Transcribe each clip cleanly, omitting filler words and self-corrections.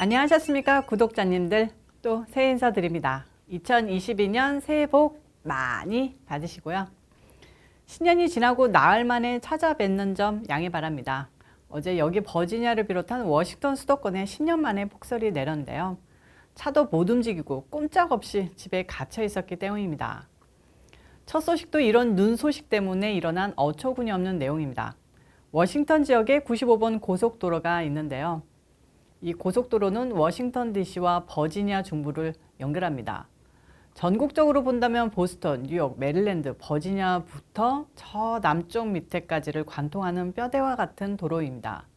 안녕하셨습니까 구독자님들, 또 새해 인사드립니다. 2022년 새해 복 많이 받으시고요. 신년이 지나고 나흘 만에 찾아뵙는 점 양해 바랍니다. 어제 여기 버지니아를 비롯한 워싱턴 수도권에 10년 만에 폭설이 내렸는데요. 차도 못 움직이고 꼼짝없이 집에 갇혀 있었기 때문입니다. 첫 소식도 이런 눈 소식 때문에 일어난 어처구니 없는 내용입니다. 워싱턴 지역에 95번 고속도로가 있는데요. 이 고속도로는 워싱턴 DC와 버지니아 중부를 연결합니다. 전국적으로 본다면 보스턴, 뉴욕, 메릴랜드, 버지니아부터 저 남쪽 밑에까지를 관통하는 뼈대와 같은 도로입니다.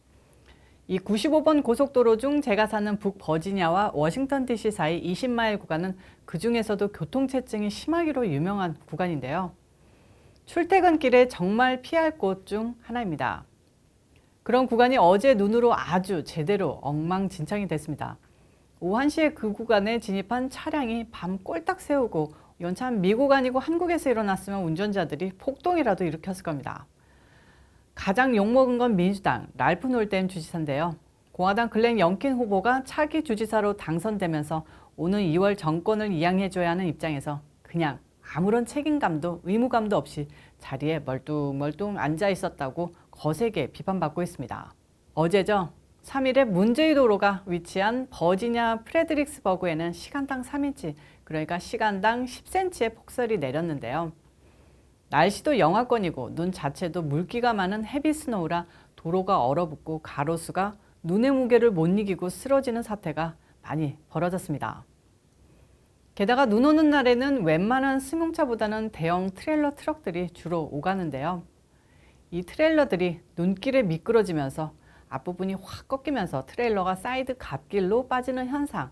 이 95번 고속도로 중 제가 사는 북버지니아와 워싱턴 DC 사이 20마일 구간은 그 중에서도 교통체증이 심하기로 유명한 구간인데요. 출퇴근길에 정말 피할 곳 중 하나입니다. 그런 구간이 어제 눈으로 아주 제대로 엉망진창이 됐습니다. 오후 1시에 그 구간에 진입한 차량이 밤 꼴딱 세우고 이건 참 미국 아니고 한국에서 일어났으면 운전자들이 폭동이라도 일으켰을 겁니다. 가장 욕먹은 건 민주당 랄프 놀덴 주지사인데요. 공화당 글렌 영킨 후보가 차기 주지사로 당선되면서 오는 2월 정권을 이양해줘야 하는 입장에서 그냥 아무런 책임감도 의무감도 없이 자리에 멀뚱멀뚱 앉아 있었다고 거세게 비판받고 있습니다. 어제죠. 3일에 문제의 도로가 위치한 버지니아 프레드릭스버그에는 시간당 3인치, 그러니까 시간당 10cm의 폭설이 내렸는데요. 날씨도 영하권이고 눈 자체도 물기가 많은 헤비 스노우라 도로가 얼어붙고 가로수가 눈의 무게를 못 이기고 쓰러지는 사태가 많이 벌어졌습니다. 게다가 눈 오는 날에는 웬만한 승용차보다는 대형 트레일러 트럭들이 주로 오가는데요. 이 트레일러들이 눈길에 미끄러지면서 앞부분이 확 꺾이면서 트레일러가 사이드 갓길로 빠지는 현상.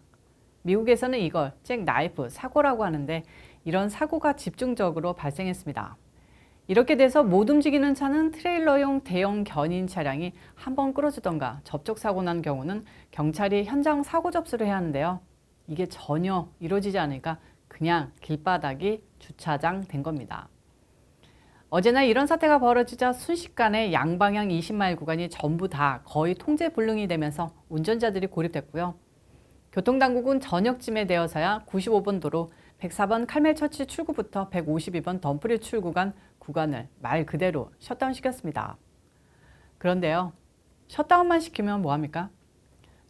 미국에서는 이걸 잭 나이프 사고라고 하는데 이런 사고가 집중적으로 발생했습니다. 이렇게 돼서 못 움직이는 차는 트레일러용 대형 견인 차량이 한번 끌어주던가 접촉사고 난 경우는 경찰이 현장 사고 접수를 해야 하는데요. 이게 전혀 이루어지지 않으니까 그냥 길바닥이 주차장 된 겁니다. 어제나 이런 사태가 벌어지자 순식간에 양방향 20마일 구간이 전부 다 거의 통제불능이 되면서 운전자들이 고립됐고요. 교통당국은 저녁쯤에 되어서야 95번 도로 104번 칼멜처치 출구부터 152번 덤프리 출구간 구간을 말 그대로 셧다운시켰습니다. 그런데요. 셧다운만 시키면 뭐합니까?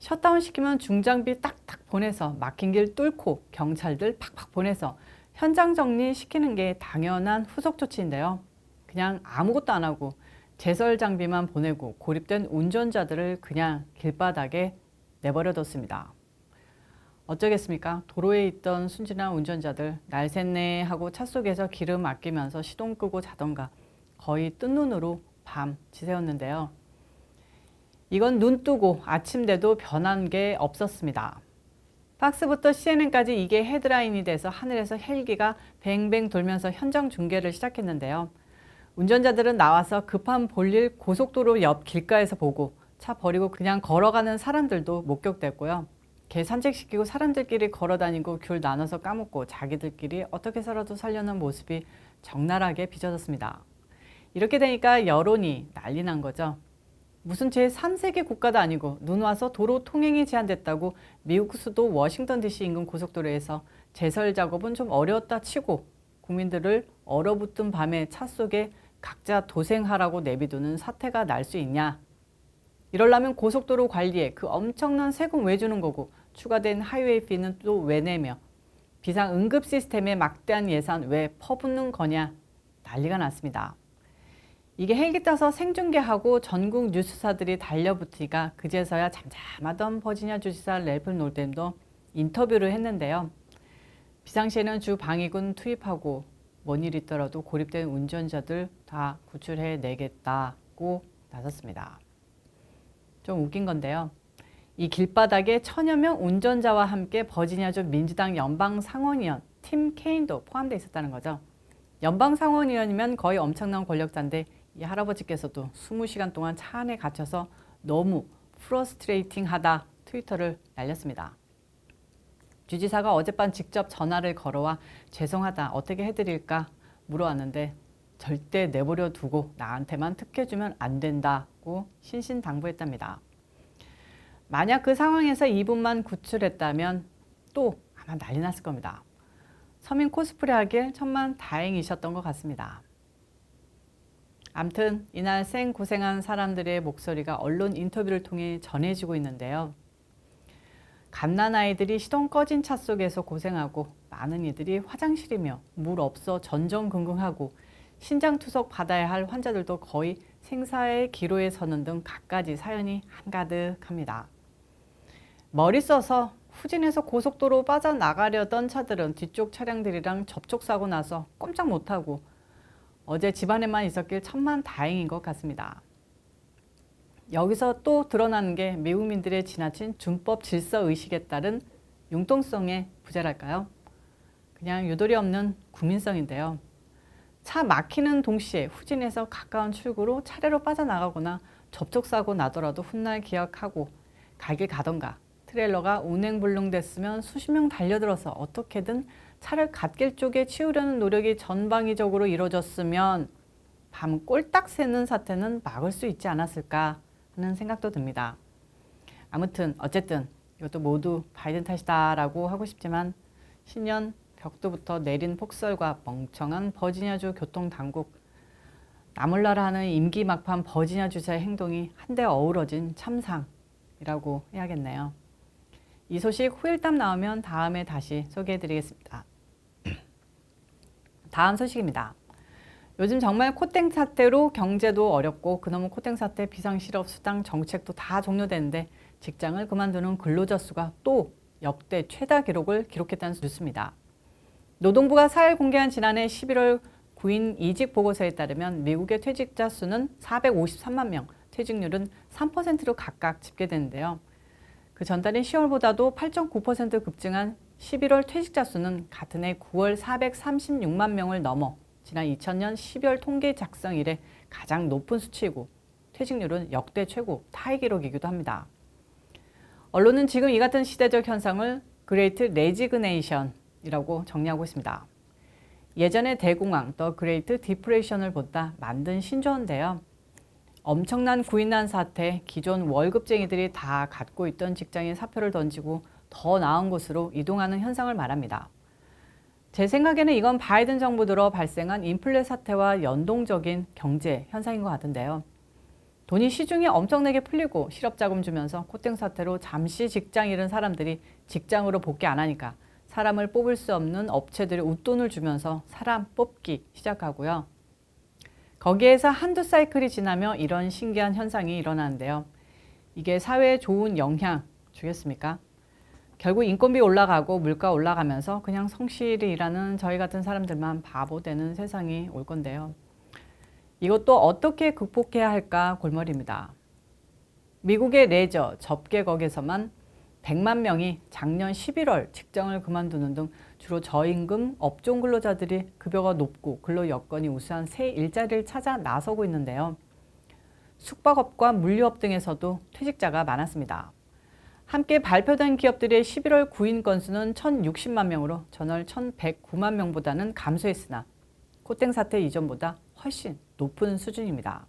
셧다운 시키면 중장비 딱딱 보내서 막힌 길 뚫고 경찰들 팍팍 보내서 현장 정리시키는 게 당연한 후속 조치인데요. 그냥 아무것도 안 하고 제설 장비만 보내고 고립된 운전자들을 그냥 길바닥에 내버려뒀습니다. 어쩌겠습니까? 도로에 있던 순진한 운전자들 날쌘네 하고 차 속에서 기름 아끼면서 시동 끄고 자던가 거의 뜬 눈으로 밤 지새웠는데요. 이건 눈 뜨고 아침 돼도 변한 게 없었습니다. 팍스부터 CNN까지 이게 헤드라인이 돼서 하늘에서 헬기가 뱅뱅 돌면서 현장 중계를 시작했는데요. 운전자들은 나와서 급한 볼일 고속도로 옆 길가에서 보고 차 버리고 그냥 걸어가는 사람들도 목격됐고요. 개 산책시키고 사람들끼리 걸어다니고 귤 나눠서 까먹고 자기들끼리 어떻게 살아도 살려는 모습이 적나라하게 빚어졌습니다. 이렇게 되니까 여론이 난리 난 거죠. 무슨 제3세계 국가도 아니고 눈 와서 도로 통행이 제한됐다고 미국 수도 워싱턴 DC 인근 고속도로에서 제설 작업은 좀 어려웠다 치고 국민들을 얼어붙은 밤에 차 속에 각자 도생하라고 내비두는 사태가 날 수 있냐. 이러려면 고속도로 관리에 그 엄청난 세금 왜 주는 거고 추가된 하이웨이 피는 또 왜 내며 비상응급 시스템에 막대한 예산 왜 퍼붓는 거냐 난리가 났습니다. 이게 헬기 타서 생중계하고 전국 뉴스사들이 달려붙으니까 그제서야 잠잠하던 버지니아 주지사 랄프 놀덴도 인터뷰를 했는데요. 비상시에는 주 방위군 투입하고 뭔 일 있더라도 고립된 운전자들 다 구출해내겠다고 나섰습니다. 좀 웃긴 건데요. 이 길바닥에 천여 명 운전자와 함께 버지니아주 민주당 연방상원의원 팀 케인도 포함되어 있었다는 거죠. 연방상원의원이면 거의 엄청난 권력자인데 이 할아버지께서도 20시간 동안 차 안에 갇혀서 너무 프러스트레이팅하다 트위터를 날렸습니다. 주지사가 어젯밤 직접 전화를 걸어와 죄송하다 어떻게 해드릴까 물어왔는데 절대 내버려 두고 나한테만 특혜주면 안 된다고 신신당부했답니다. 만약 그 상황에서 이분만 구출했다면 또 아마 난리 났을 겁니다. 서민 코스프레 하길 천만 다행이셨던 것 같습니다. 암튼 이날 생고생한 사람들의 목소리가 언론 인터뷰를 통해 전해지고 있는데요. 갓난아이들이 시동 꺼진 차 속에서 고생하고 많은 이들이 화장실이며 물 없어 전전긍긍하고 신장투석 받아야 할 환자들도 거의 생사의 기로에 서는 등 갖가지 사연이 한가득합니다. 머리 써서 후진해서 고속도로 빠져나가려던 차들은 뒤쪽 차량들이랑 접촉사고 나서 꼼짝 못하고 어제 집안에만 있었길 천만 다행인 것 같습니다. 여기서 또 드러나는 게 미국민들의 지나친 준법 질서 의식에 따른 융통성의 부재랄까요? 그냥 유도리 없는 국민성인데요. 차 막히는 동시에 후진해서 가까운 출구로 차례로 빠져나가거나 접촉사고 나더라도 훗날 기억하고 갈 길 가던가, 트레일러가 운행불능됐으면 수십 명 달려들어서 어떻게든 차를 갓길 쪽에 치우려는 노력이 전방위적으로 이루어졌으면 밤 꼴딱 새는 사태는 막을 수 있지 않았을까 하는 생각도 듭니다. 아무튼 어쨌든 이것도 모두 바이든 탓이다라고 하고 싶지만 신년 벽두부터 내린 폭설과 멍청한 버지니아주 교통당국, 나몰라라 하는 임기 막판 버지니아 주지사의 행동이 한데 어우러진 참상이라고 해야겠네요. 이 소식 후일담 나오면 다음에 다시 소개해드리겠습니다. 다음 소식입니다. 요즘 정말 코땡 사태로 경제도 어렵고 그놈의 코땡 사태 비상실업수당 정책도 다 종료되는데 직장을 그만두는 근로자 수가 또 역대 최다 기록을 기록했다는 뉴스입니다. 노동부가 4일 공개한 지난해 11월 9인 이직 보고서에 따르면 미국의 퇴직자 수는 453만 명, 퇴직률은 3%로 각각 집계되는데요. 그 전달인 10월보다도 8.9% 급증한 11월 퇴직자 수는 같은 해 9월 436만 명을 넘어 지난 2000년 12월 통계 작성 이래 가장 높은 수치이고 퇴직률은 역대 최고 타이 기록이기도 합니다. 언론은 지금 이 같은 시대적 현상을 그레이트 레지그네이션이라고 정리하고 있습니다. 예전의 대공황, 더 그레이트 디프레션을 보다 만든 신조어인데요. 엄청난 구인난 사태, 기존 월급쟁이들이 다 갖고 있던 직장에 사표를 던지고 더 나은 곳으로 이동하는 현상을 말합니다. 제 생각에는 이건 바이든 정부 들어 발생한 인플레 사태와 연동적인 경제 현상인 것 같은데요. 돈이 시중에 엄청나게 풀리고 실업자금 주면서 코땡 사태로 잠시 직장 잃은 사람들이 직장으로 복귀 안 하니까 사람을 뽑을 수 없는 업체들이 웃돈을 주면서 사람 뽑기 시작하고요. 거기에서 한두 사이클이 지나며 이런 신기한 현상이 일어나는데요. 이게 사회에 좋은 영향 주겠습니까? 결국 인건비 올라가고 물가 올라가면서 그냥 성실히 일하는 저희 같은 사람들만 바보 되는 세상이 올 건데요. 이것도 어떻게 극복해야 할까 골머리입니다. 미국의 레저, 접객업에서만 100만 명이 작년 11월 직장을 그만두는 등 주로 저임금 업종 근로자들이 급여가 높고 근로 여건이 우수한 새 일자리를 찾아 나서고 있는데요. 숙박업과 물류업 등에서도 퇴직자가 많았습니다. 함께 발표된 기업들의 11월 구인 건수는 1,060만 명으로 전월 1,109만 명보다는 감소했으나 코땡 사태 이전보다 훨씬 높은 수준입니다.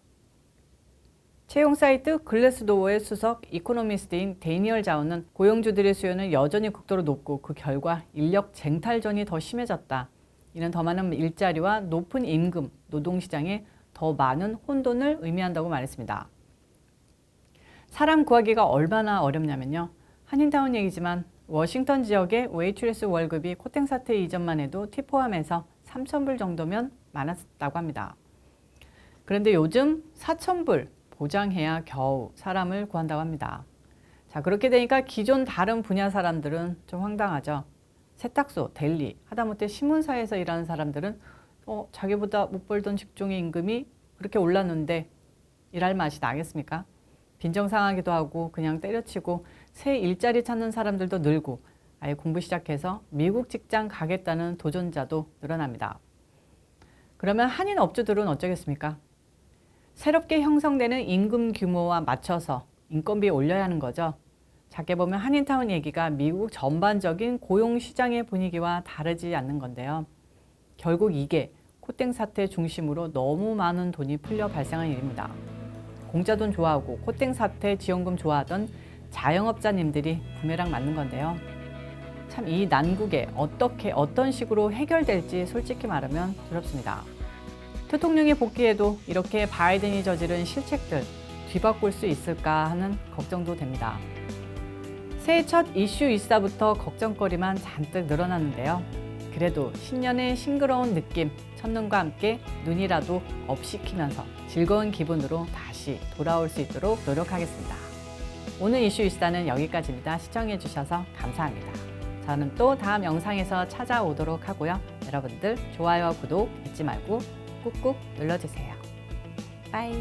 채용 사이트 글래스도어의 수석 이코노미스트인 데니얼 자우는 고용주들의 수요는 여전히 극도로 높고 그 결과 인력 쟁탈전이 더 심해졌다. 이는 더 많은 일자리와 높은 임금, 노동시장에 더 많은 혼돈을 의미한다고 말했습니다. 사람 구하기가 얼마나 어렵냐면요. 한인타운 얘기지만 워싱턴 지역의 웨이트레스 월급이 코땡 사태 이전만 해도 팁 포함해서 3,000불 정도면 많았다고 합니다. 그런데 요즘 4,000불 보장해야 겨우 사람을 구한다고 합니다. 자, 그렇게 되니까 기존 다른 분야 사람들은 좀 황당하죠. 세탁소, 델리, 하다못해 신문사에서 일하는 사람들은 자기보다 못 벌던 직종의 임금이 그렇게 올랐는데 일할 맛이 나겠습니까? 빈정상하기도 하고 그냥 때려치고 새 일자리 찾는 사람들도 늘고 아예 공부 시작해서 미국 직장 가겠다는 도전자도 늘어납니다. 그러면 한인 업주들은 어쩌겠습니까? 새롭게 형성되는 임금 규모와 맞춰서 인건비 올려야 하는 거죠. 작게 보면 한인타운 얘기가 미국 전반적인 고용시장의 분위기와 다르지 않는 건데요. 결국 이게 코땡 사태 중심으로 너무 많은 돈이 풀려 발생한 일입니다. 공짜 돈 좋아하고 코땡 사태 지원금 좋아하던 자영업자님들이 부메랑 맞는 건데요. 참 이 난국에 어떤 식으로 해결될지 솔직히 말하면 두렵습니다. 대통령이 복귀해도 이렇게 바이든이 저지른 실책들 뒤바꿀 수 있을까 하는 걱정도 됩니다. 새해 첫 이슈 이사부터 걱정거리만 잔뜩 늘어났는데요. 그래도 신년의 싱그러운 느낌, 첫눈과 함께 눈이라도 업시키면서 즐거운 기분으로 다시 돌아올 수 있도록 노력하겠습니다. 오늘 이슈 이사는 여기까지입니다. 시청해주셔서 감사합니다. 저는 또 다음 영상에서 찾아오도록 하고요. 여러분들 좋아요와 구독 잊지 말고 꾹꾹 눌러주세요. 빠이.